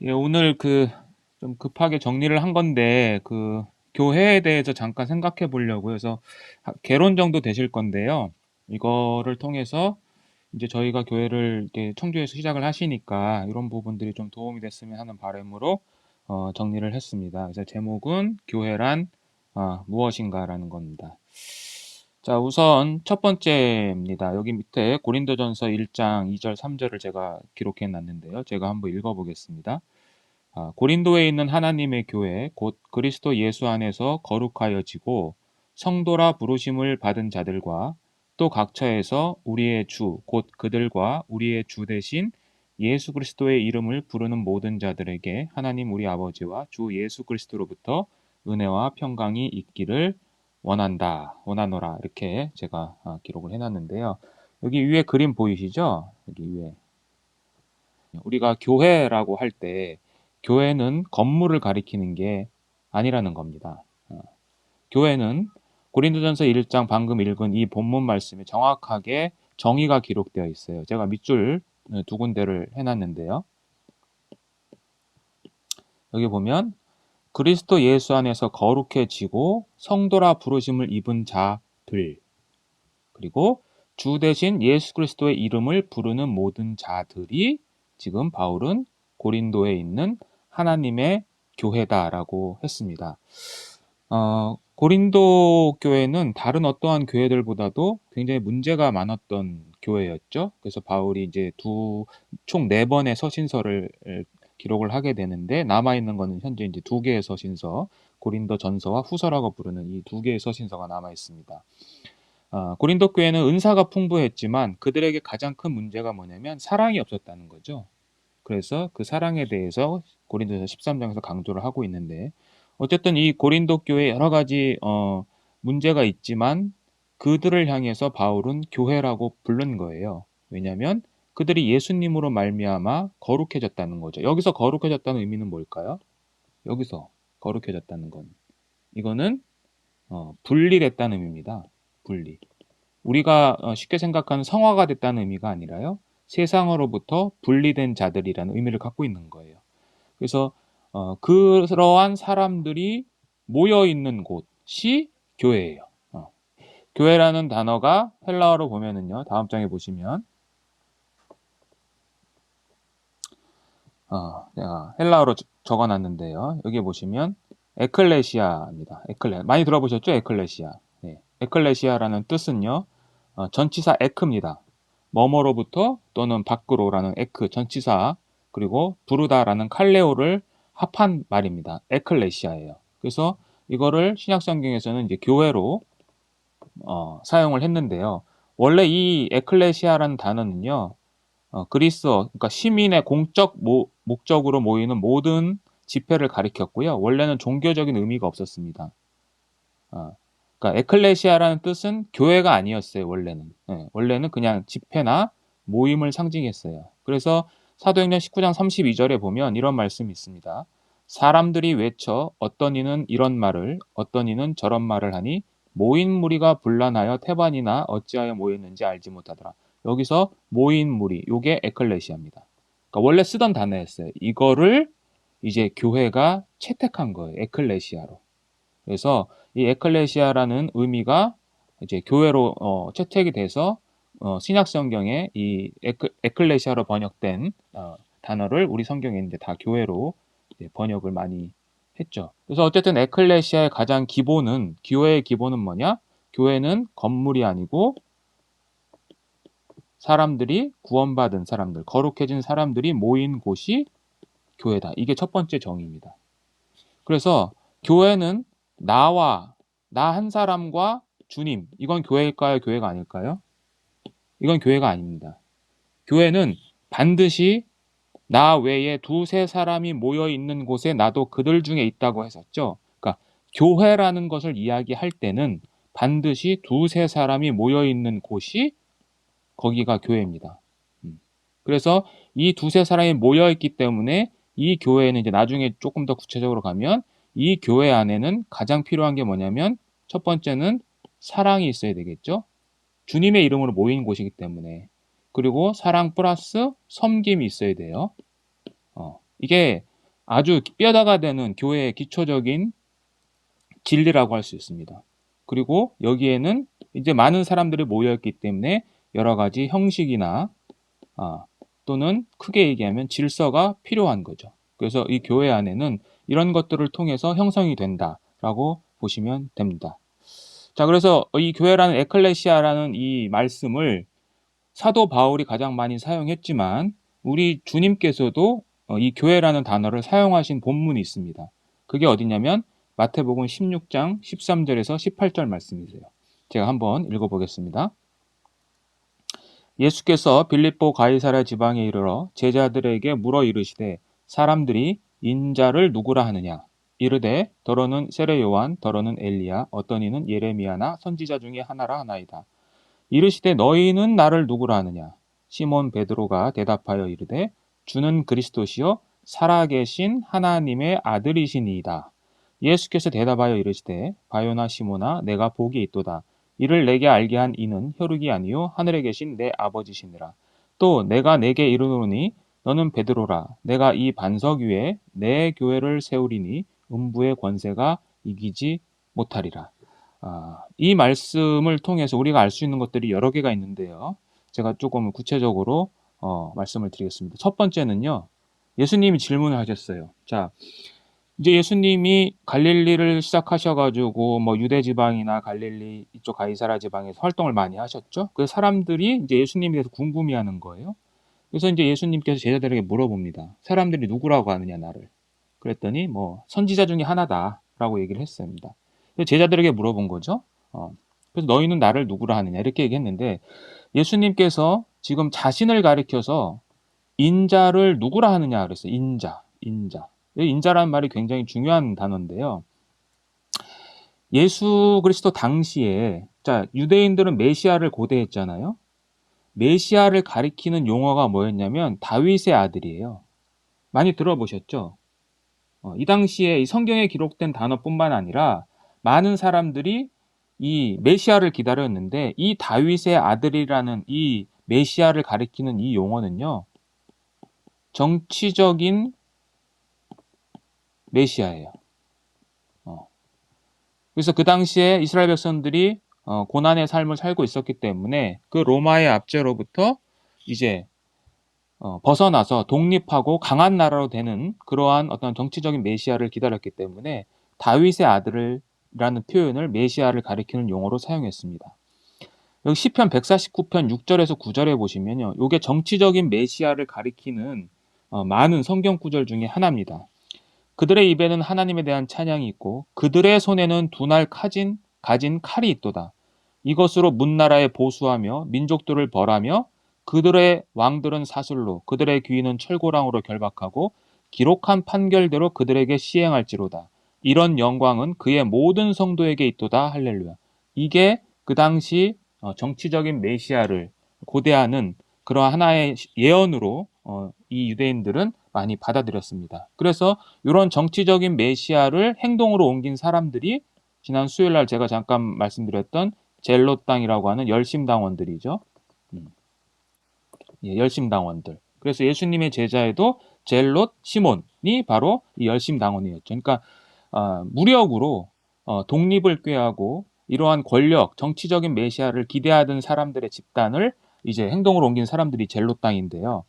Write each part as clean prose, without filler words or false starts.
예, 오늘 좀 급하게 정리를 한 건데, 교회에 대해서 잠깐 생각해 보려고요. 그래서 개론 정도 되실 건데요. 이거를 통해서 이제 저희가 교회를 이렇게 청주에서 시작을 하시니까 이런 부분들이 좀 도움이 됐으면 하는 바람으로 정리를 했습니다. 그래서 제목은 교회란 무엇인가라는 겁니다. 자, 우선 첫 번째입니다. 여기 밑에 고린도전서 1장 2절 3절을 제가 기록해 놨는데요. 제가 한번 읽어 보겠습니다. 고린도에 있는 하나님의 교회 곧 그리스도 예수 안에서 거룩하여지고 성도라 부르심을 받은 자들과 또 각처에서 우리의 주 곧 그들과 우리의 주 대신 예수 그리스도의 이름을 부르는 모든 자들에게 하나님 우리 아버지와 주 예수 그리스도로부터 은혜와 평강이 있기를 원하노라, 이렇게 제가 기록을 해놨는데요. 여기 위에 그림 보이시죠? 여기 위에 우리가 교회라고 할 때 교회는 건물을 가리키는 게 아니라는 겁니다. 교회는 고린도전서 1장 방금 읽은 이 본문 말씀에 정확하게 정의가 기록되어 있어요. 제가 밑줄 두 군데를 해놨는데요. 여기 보면 그리스도 예수 안에서 거룩해지고 성도라 부르심을 입은 자들, 그리고 주 대신 예수 그리스도의 이름을 부르는 모든 자들이 지금 바울은 고린도에 있는 하나님의 교회다라고 했습니다. 고린도 교회는 다른 어떠한 교회들보다도 굉장히 문제가 많았던 교회였죠. 그래서 바울이 이제 총 4번의 서신서를 기록을 하게 되는데, 남아있는 거는 현재 이제 2개의 서신서, 고린도 전서와 후서라고 부르는 이 2개의 서신서가 남아 있습니다. 고린도 교회는 은사가 풍부했지만 그들에게 가장 큰 문제가 뭐냐면 사랑이 없었다는 거죠. 그래서 그 사랑에 대해서 고린도서 13장에서 강조를 하고 있는데, 어쨌든 이 고린도 교회에 여러 가지 문제가 있지만 그들을 향해서 바울은 교회라고 부른 거예요. 왜냐하면 그들이 예수님으로 말미암아 거룩해졌다는 거죠. 여기서 거룩해졌다는 의미는 뭘까요? 여기서 거룩해졌다는 건, 이거는 분리됐다는 의미입니다. 분리. 우리가 쉽게 생각하는 성화가 됐다는 의미가 아니라요, 세상으로부터 분리된 자들이라는 의미를 갖고 있는 거예요. 그래서 그러한 사람들이 모여 있는 곳이 교회예요. 교회라는 단어가 헬라어로 보면은요, 다음 장에 보시면 제가 헬라어로 적어놨는데요. 여기 보시면 에클레시아입니다. 많이 들어보셨죠? 에클레시아. 네. 에클레시아라는 뜻은요, 전치사 에크입니다. 뭐뭐로부터 또는 밖으로라는 에크 전치사, 그리고 부르다라는 칼레오를 합한 말입니다. 에클레시아예요. 그래서 이거를 신약성경에서는 이제 교회로 사용을 했는데요. 원래 이 에클레시아라는 단어는요, 그리스어, 그러니까 시민의 공적 목적으로 모이는 모든 집회를 가리켰고요. 원래는 종교적인 의미가 없었습니다. 그러니까 에클레시아라는 뜻은 교회가 아니었어요. 원래는. 원래는 그냥 집회나 모임을 상징했어요. 그래서 사도행전 19장 32절에 보면 이런 말씀이 있습니다. 사람들이 외쳐 어떤 이는 이런 말을 어떤 이는 저런 말을 하니 모인 무리가 분란하여 태반이나 어찌하여 모였는지 알지 못하더라. 여기서 모인 무리, 요게 에클레시아입니다. 그러니까 원래 쓰던 단어였어요. 이거를 이제 교회가 채택한 거예요. 에클레시아로. 그래서 이 에클레시아라는 의미가 이제 교회로 채택이 돼서 신약 성경에 이 에클레시아로 번역된 단어를 우리 성경에 이제 다 교회로 이제 번역을 많이 했죠. 그래서 어쨌든 에클레시아의 가장 기본은, 교회의 기본은 뭐냐? 교회는 건물이 아니고 사람들이, 구원받은 사람들, 거룩해진 사람들이 모인 곳이 교회다. 이게 첫 번째 정의입니다. 그래서 교회는 나 한 사람과 주님, 이건 교회일까요? 교회가 아닐까요? 이건 교회가 아닙니다. 교회는 반드시 나 외에 두세 사람이 모여 있는 곳에 나도 그들 중에 있다고 했었죠. 그러니까 교회라는 것을 이야기할 때는 반드시 두세 사람이 모여 있는 곳이, 거기가 교회입니다. 그래서 이 두세 사람이 모여 있기 때문에 이 교회는 이제 나중에 조금 더 구체적으로 가면 이 교회 안에는 가장 필요한 게 뭐냐면, 첫 번째는 사랑이 있어야 되겠죠. 주님의 이름으로 모인 곳이기 때문에. 그리고 사랑 플러스 섬김이 있어야 돼요. 이게 아주 뼈다가 되는 교회의 기초적인 진리라고 할 수 있습니다. 그리고 여기에는 이제 많은 사람들이 모여있기 때문에 여러 가지 형식이나 또는 크게 얘기하면 질서가 필요한 거죠. 그래서 이 교회 안에는 이런 것들을 통해서 형성이 된다라고 보시면 됩니다. 자, 그래서 이 교회라는 에클레시아라는 이 말씀을 사도 바울이 가장 많이 사용했지만 우리 주님께서도 이 교회라는 단어를 사용하신 본문이 있습니다. 그게 어디냐면 마태복음 16장 13절에서 18절 말씀이세요. 제가 한번 읽어보겠습니다. 예수께서 빌립보 가이사랴 지방에 이르러 제자들에게 물어 이르시되 사람들이 인자를 누구라 하느냐? 이르되 더러는 세례 요한, 더러는 엘리야, 어떤 이는 예레미야나 선지자 중에 하나라 하나이다. 이르시되 너희는 나를 누구라 하느냐? 시몬 베드로가 대답하여 이르되 주는 그리스도시요 살아계신 하나님의 아들이시니이다. 예수께서 대답하여 이르시되 바요나 시몬아 내가 복이 있도다. 이를 내게 알게 한 이는 혈육이 아니요 하늘에 계신 내 아버지시니라. 또 내가 내게 이르노니 너는 베드로라. 내가 이 반석 위에 내 교회를 세우리니 음부의 권세가 이기지 못하리라. 이 말씀을 통해서 우리가 알 수 있는 것들이 여러 개가 있는데요. 제가 조금 구체적으로 말씀을 드리겠습니다. 첫 번째는요. 예수님이 질문을 하셨어요. 자, 이제 예수님이 갈릴리를 시작하셔가지고 뭐 유대 지방이나 갈릴리 이쪽 가이사라 지방에서 활동을 많이 하셨죠. 그 사람들이 이제 예수님에 대해서 궁금해하는 거예요. 그래서 이제 예수님께서 제자들에게 물어봅니다. 사람들이 누구라고 하느냐 나를. 그랬더니 뭐 선지자 중에 하나다라고 얘기를 했습니다. 그래서 제자들에게 물어본 거죠. 그래서 너희는 나를 누구라 하느냐 이렇게 얘기했는데 예수님께서 지금 자신을 가리켜서 인자를 누구라 하느냐 그랬어요. 인자. 인자라는 말이 굉장히 중요한 단어인데요. 예수 그리스도 당시에 자 유대인들은 메시아를 고대했잖아요. 메시아를 가리키는 용어가 뭐였냐면 다윗의 아들이에요. 많이 들어보셨죠? 이 당시에 이 성경에 기록된 단어뿐만 아니라 많은 사람들이 이 메시아를 기다렸는데 이 다윗의 아들이라는 이 메시아를 가리키는 이 용어는요. 정치적인 메시아예요. 그래서 그 당시에 이스라엘 백성들이 고난의 삶을 살고 있었기 때문에 그 로마의 압제로부터 이제 벗어나서 독립하고 강한 나라로 되는 그러한 어떤 정치적인 메시아를 기다렸기 때문에 다윗의 아들이라는 표현을 메시아를 가리키는 용어로 사용했습니다. 여기 시편 149편 6절에서 9절에 보시면요. 이게 정치적인 메시아를 가리키는 많은 성경 구절 중에 하나입니다. 그들의 입에는 하나님에 대한 찬양이 있고 그들의 손에는 두 날 가진 칼이 있도다. 이것으로 문나라에 보수하며 민족들을 벌하며 그들의 왕들은 사슬로 그들의 귀인은 철고랑으로 결박하고 기록한 판결대로 그들에게 시행할지로다. 이런 영광은 그의 모든 성도에게 있도다. 할렐루야. 이게 그 당시 정치적인 메시아를 고대하는 그러한 하나의 예언으로 이 유대인들은 많이 받아들였습니다. 그래서 이런 정치적인 메시아를 행동으로 옮긴 사람들이 지난 수요일 날 제가 잠깐 말씀드렸던 젤롯 당이라고 하는 열심당원들이죠. 열심당원들. 그래서 예수님의 제자에도 젤롯 시몬이 바로 이 열심당원이었죠. 그러니까 무력으로 독립을 꾀하고 이러한 권력, 정치적인 메시아를 기대하던 사람들의 집단을 이제 행동으로 옮긴 사람들이 젤롯 당인데요.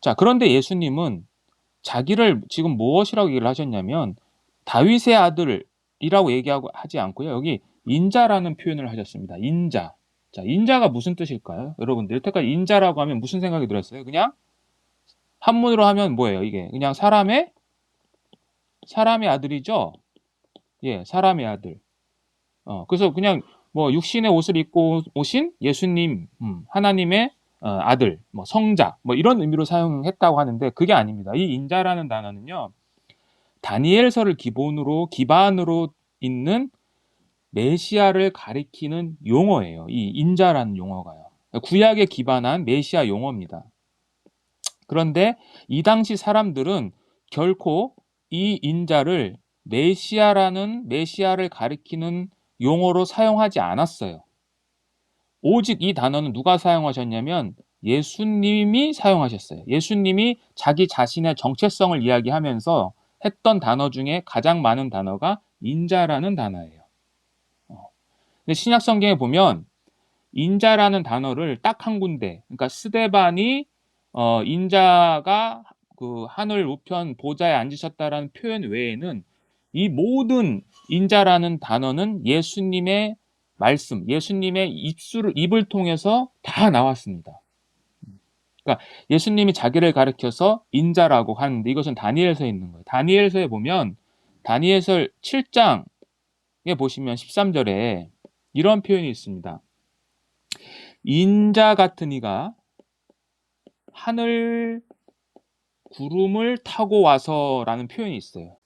자, 그런데 예수님은 자기를 지금 무엇이라고 얘기를 하셨냐면 다윗의 아들이라고 얘기하고 하지 않고요. 여기 인자라는 표현을 하셨습니다. 인자. 자, 인자가 무슨 뜻일까요? 여러분들 여태까지 인자라고 하면 무슨 생각이 들었어요? 그냥 한문으로 하면 뭐예요? 이게 그냥 사람의 아들이죠. 예, 사람의 아들. 그래서 그냥 뭐 육신의 옷을 입고 오신 예수님, 하나님의 아들, 뭐 성자, 뭐 이런 의미로 사용했다고 하는데 그게 아닙니다. 이 인자라는 단어는요. 다니엘서를 기반으로 있는 메시아를 가리키는 용어예요. 이 인자라는 용어가요. 구약에 기반한 메시아 용어입니다. 그런데 이 당시 사람들은 결코 이 인자를 메시아를 가리키는 용어로 사용하지 않았어요. 오직 이 단어는 누가 사용하셨냐면 예수님이 사용하셨어요. 예수님이 자기 자신의 정체성을 이야기하면서 했던 단어 중에 가장 많은 단어가 인자라는 단어예요. 근데 신약 성경에 보면 인자라는 단어를 딱 한 군데, 그러니까 스데반이 인자가 그 하늘 우편 보좌에 앉으셨다라는 표현 외에는 이 모든 인자라는 단어는 예수님의 말씀, 예수님의 입을 통해서 다 나왔습니다. 그러니까 예수님이 자기를 가리켜서 인자라고 하는데 이것은 다니엘서에 있는 거예요. 다니엘서에 보면 다니엘서 7장에 보시면 13절에 이런 표현이 있습니다. 인자 같은 이가 하늘 구름을 타고 와서라는 표현이 있어요.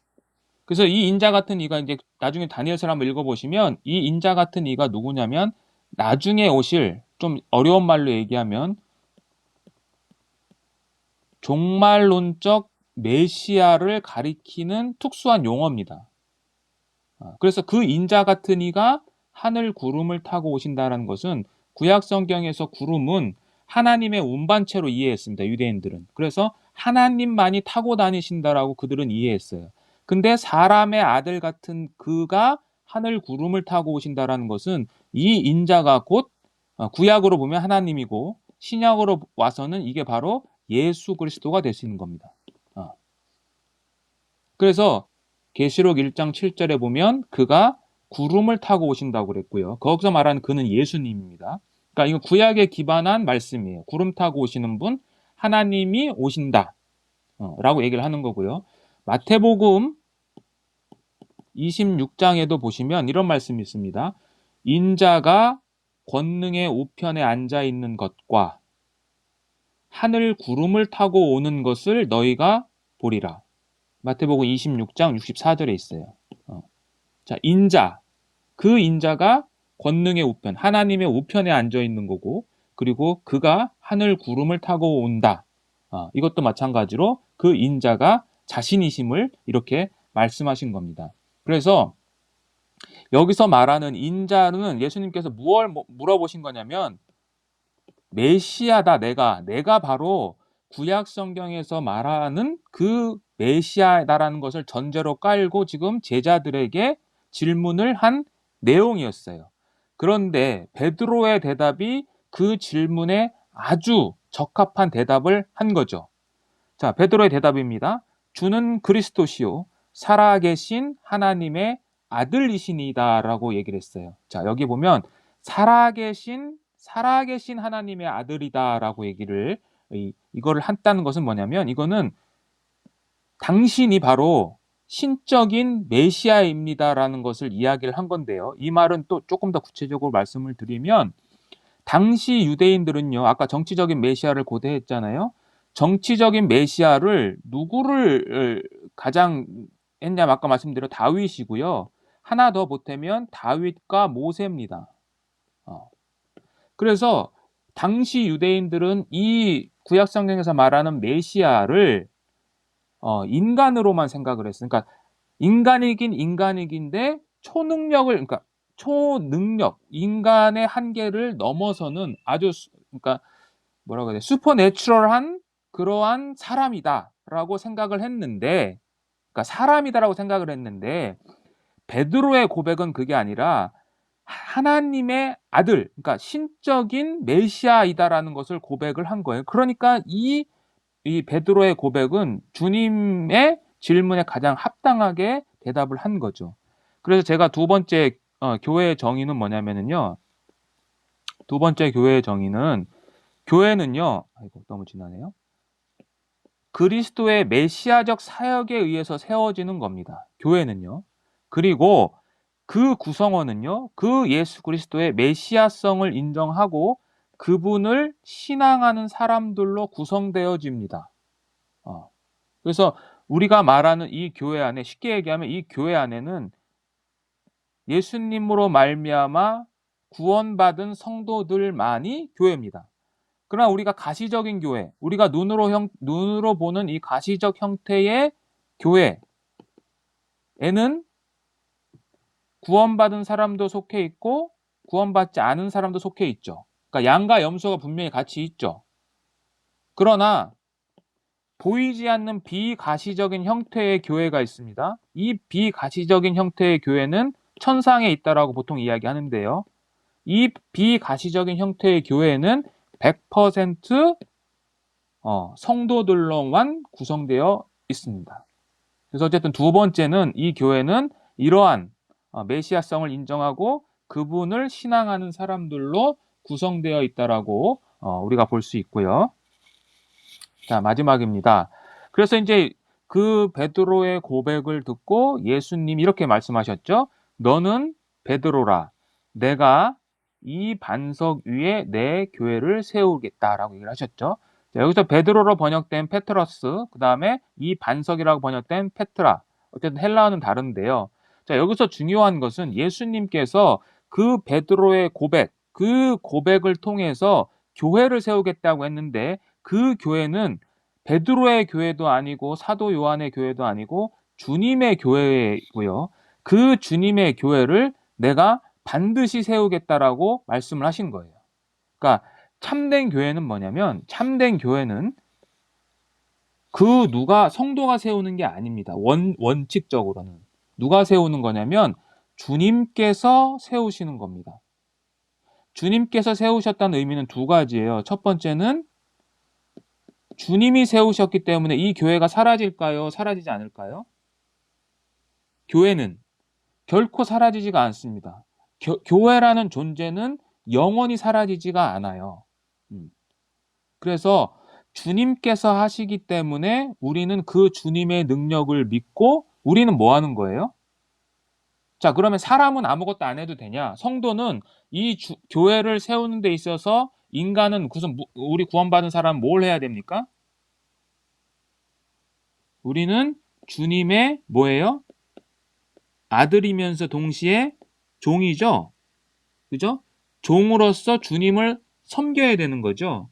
그래서 이 인자 같은 이가 이제 나중에 다니엘서를 한번 읽어보시면 이 인자 같은 이가 누구냐면 나중에 오실, 좀 어려운 말로 얘기하면 종말론적 메시아를 가리키는 특수한 용어입니다. 그래서 그 인자 같은 이가 하늘 구름을 타고 오신다는 것은 구약 성경에서 구름은 하나님의 운반체로 이해했습니다. 유대인들은. 그래서 하나님만이 타고 다니신다라고 그들은 이해했어요. 근데 사람의 아들 같은 그가 하늘 구름을 타고 오신다라는 것은 이 인자가 곧 구약으로 보면 하나님이고 신약으로 와서는 이게 바로 예수 그리스도가 되시는 겁니다. 그래서 계시록 1장 7절에 보면 그가 구름을 타고 오신다고 그랬고요. 거기서 말하는 그는 예수님입니다. 그러니까 이거 구약에 기반한 말씀이에요. 구름 타고 오시는 분, 하나님이 오신다 라고 얘기를 하는 거고요. 마태복음 26장에도 보시면 이런 말씀이 있습니다. 인자가 권능의 우편에 앉아 있는 것과 하늘 구름을 타고 오는 것을 너희가 보리라. 마태복음 26장 64절에 있어요. 자, 인자. 그 인자가 권능의 우편, 하나님의 우편에 앉아 있는 거고, 그리고 그가 하늘 구름을 타고 온다. 이것도 마찬가지로 그 인자가 자신이심을 이렇게 말씀하신 겁니다. 그래서 여기서 말하는 인자는 예수님께서 무엇을 물어보신 거냐면 메시아다. 내가 바로 구약 성경에서 말하는 그 메시아다라는 것을 전제로 깔고 지금 제자들에게 질문을 한 내용이었어요. 그런데 베드로의 대답이 그 질문에 아주 적합한 대답을 한 거죠. 자, 베드로의 대답입니다. 주는 그리스도시요 살아계신 하나님의 아들이시니다라고 얘기를 했어요. 자, 여기 보면 살아계신 하나님의 아들이다라고 얘기를 이거를 했다는 것은 뭐냐면 이거는 당신이 바로 신적인 메시아입니다라는 것을 이야기를 한 건데요. 이 말은 또 조금 더 구체적으로 말씀을 드리면 당시 유대인들은요. 아까 정치적인 메시아를 고대했잖아요. 정치적인 메시아를 누구를 가장 했냐면 아까 말씀드린 다윗이고요. 하나 더 보태면 다윗과 모세입니다. 그래서 당시 유대인들은 이 구약 성경에서 말하는 메시아를 인간으로만 생각을 했어요. 그러니까 인간이긴 인간이긴데 그러니까 초능력, 인간의 한계를 넘어서는 아주 그러니까 뭐라고 해야 돼? 슈퍼내추럴한 그러한 사람이다라고 생각을 했는데, 그러니까 사람이다라고 생각을 했는데 베드로의 고백은 그게 아니라 하나님의 아들, 그러니까 신적인 메시아이다라는 것을 고백을 한 거예요. 그러니까 이 베드로의 고백은 주님의 질문에 가장 합당하게 대답을 한 거죠. 그래서 제가 두 번째 교회의 정의는 뭐냐면요. 두 번째 교회의 정의는 교회는요. 아이고 너무 지나네요. 그리스도의 메시아적 사역에 의해서 세워지는 겁니다. 교회는요. 그리고 그 구성원은요. 그 예수 그리스도의 메시아성을 인정하고 그분을 신앙하는 사람들로 구성되어집니다. 그래서 우리가 말하는 이 교회 안에 쉽게 얘기하면 이 교회 안에는 예수님으로 말미암아 구원받은 성도들만이 교회입니다. 그러나 우리가 가시적인 교회, 우리가 눈으로 보는 이 가시적 형태의 교회에는 구원받은 사람도 속해 있고 구원받지 않은 사람도 속해 있죠. 그러니까 양과 염소가 분명히 같이 있죠. 그러나 보이지 않는 비가시적인 형태의 교회가 있습니다. 이 비가시적인 형태의 교회는 천상에 있다라고 보통 이야기하는데요. 이 비가시적인 형태의 교회는 100% 성도들로만 구성되어 있습니다. 그래서 어쨌든 두 번째는 이 교회는 이러한 메시아성을 인정하고 그분을 신앙하는 사람들로 구성되어 있다라고 우리가 볼 수 있고요. 자, 마지막입니다. 그래서 이제 그 베드로의 고백을 듣고 예수님이 이렇게 말씀하셨죠. 너는 베드로라. 내가 이 반석 위에 내 교회를 세우겠다라고 얘기를 하셨죠. 자, 여기서 베드로로 번역된 페트러스, 그 다음에 이 반석이라고 번역된 페트라. 어쨌든 헬라어는 다른데요. 자, 여기서 중요한 것은 예수님께서 그 베드로의 고백, 그 고백을 통해서 교회를 세우겠다고 했는데 그 교회는 베드로의 교회도 아니고 사도 요한의 교회도 아니고 주님의 교회고요. 그 주님의 교회를 내가 반드시 세우겠다라고 말씀을 하신 거예요. 그러니까 참된 교회는 뭐냐면 참된 교회는 그 누가 성도가 세우는 게 아닙니다. 원칙적으로는 누가 세우는 거냐면 주님께서 세우시는 겁니다. 주님께서 세우셨다는 의미는 두 가지예요. 첫 번째는 주님이 세우셨기 때문에 이 교회가 사라질까요? 사라지지 않을까요? 교회는 결코 사라지지가 않습니다. 교회라는 존재는 영원히 사라지지가 않아요. 그래서 주님께서 하시기 때문에 우리는 그 주님의 능력을 믿고 우리는 뭐 하는 거예요? 자, 그러면 사람은 아무것도 안 해도 되냐? 성도는 이 교회를 세우는 데 있어서 인간은 우리 구원받은 사람은 뭘 해야 됩니까? 우리는 주님의 뭐예요? 아들이면서 동시에 종이죠. 그죠? 종으로서 주님을 섬겨야 되는 거죠.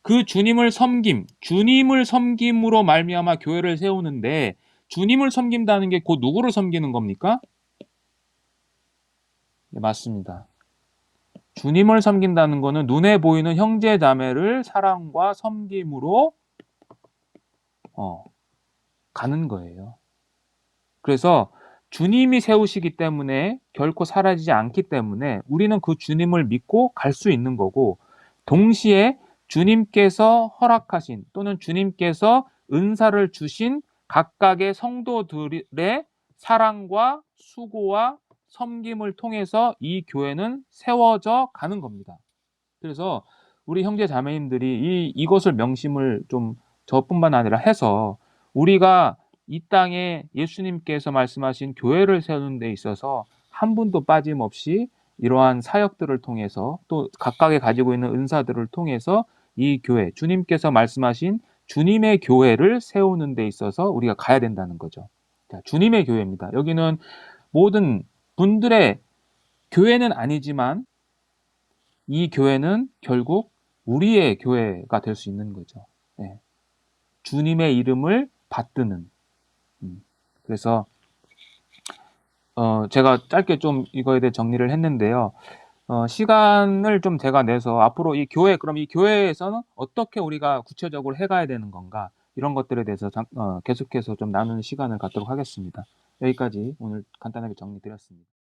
그 주님을 섬김으로 말미암아 교회를 세우는데 주님을 섬긴다는 게 곧 누구를 섬기는 겁니까? 네, 맞습니다. 주님을 섬긴다는 거는 눈에 보이는 형제 자매를 사랑과 섬김으로 가는 거예요. 그래서 주님이 세우시기 때문에 결코 사라지지 않기 때문에 우리는 그 주님을 믿고 갈 수 있는 거고 동시에 주님께서 허락하신 또는 주님께서 은사를 주신 각각의 성도들의 사랑과 수고와 섬김을 통해서 이 교회는 세워져 가는 겁니다. 그래서 우리 형제 자매님들이 이것을 명심을 좀 저뿐만 아니라 해서 우리가 이 땅에 예수님께서 말씀하신 교회를 세우는 데 있어서 한 분도 빠짐없이 이러한 사역들을 통해서 또 각각의 가지고 있는 은사들을 통해서 이 교회, 주님께서 말씀하신 주님의 교회를 세우는 데 있어서 우리가 가야 된다는 거죠. 자, 주님의 교회입니다. 여기는 모든 분들의 교회는 아니지만 이 교회는 결국 우리의 교회가 될 수 있는 거죠. 네. 주님의 이름을 받드는. 그래서 제가 짧게 좀 이거에 대해 정리를 했는데요. 시간을 좀 제가 내서 앞으로 그럼 이 교회에서는 어떻게 우리가 구체적으로 해가야 되는 건가 이런 것들에 대해서 계속해서 좀 나누는 시간을 갖도록 하겠습니다. 여기까지 오늘 간단하게 정리 드렸습니다.